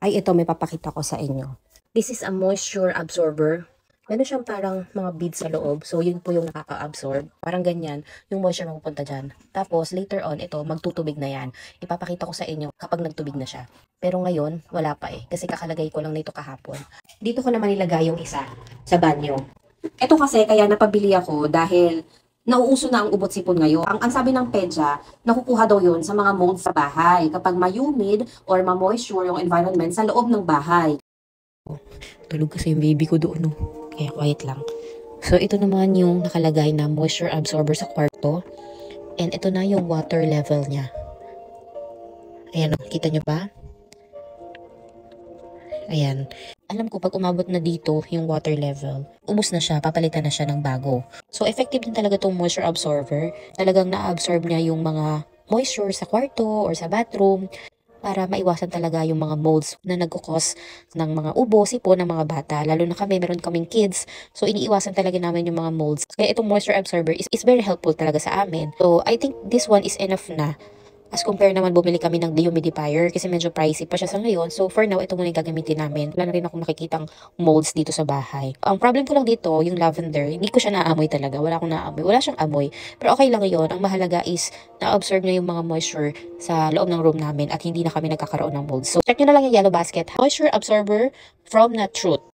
Ay, ito may papakita ko sa inyo. This is a moisture absorber. Meron siyang parang mga beads sa loob. So, yun po yung nakaka-absorb. Parang ganyan, yung moisture mapupunta dyan. Tapos, later on, ito, magtutubig na yan. Ipapakita ko sa inyo kapag nagtubig na siya. Pero ngayon, wala pa eh. Kasi kakalagay ko lang nito kahapon. Dito ko naman ilagay yung isa sa banyo. Ito kasi, kaya napabili ako dahil nauuso na ang ubot sipon ngayon. Ang sabi ng pedya, nakukuha daw yun sa mga mold sa bahay kapag ma-humid or ma-moisture yung environment sa loob ng bahay. Tulog kasi yung baby ko doon, no? Kaya quiet lang. So, ito naman yung nakalagay na moisture absorber sa kwarto. And ito na yung water level niya. Ayan, kita nyo ba? Ayan. Alam ko pag umabot na dito yung water level, ubos na siya, papalitan na siya ng bago. So, effective din talaga itong moisture absorber. Talagang na-absorb niya yung mga moisture sa kwarto or sa bathroom para maiwasan talaga yung mga molds na nagkukos ng mga ubo, sipon ng mga bata. Lalo na kami, meron kaming kids. So, iniiwasan talaga namin yung mga molds. Kaya itong moisture absorber is very helpful talaga sa amin. So, I think this one is enough na. As compare naman bumili kami ng dehumidifier kasi medyo pricey pa siya sa ngayon. So for now, ito muna yung gagamitin namin. Wala na rin akong makikitang molds dito sa bahay. Ang problem ko lang dito, yung lavender, hindi ko siya naamoy talaga. Wala akong naamoy. Wala siyang amoy. Pero okay lang yun. Ang mahalaga is na-absorb niya yung mga moisture sa loob ng room namin at hindi na kami nagkakaroon ng molds. So check nyo na lang yung yellow basket. Moisture absorber from Natrut.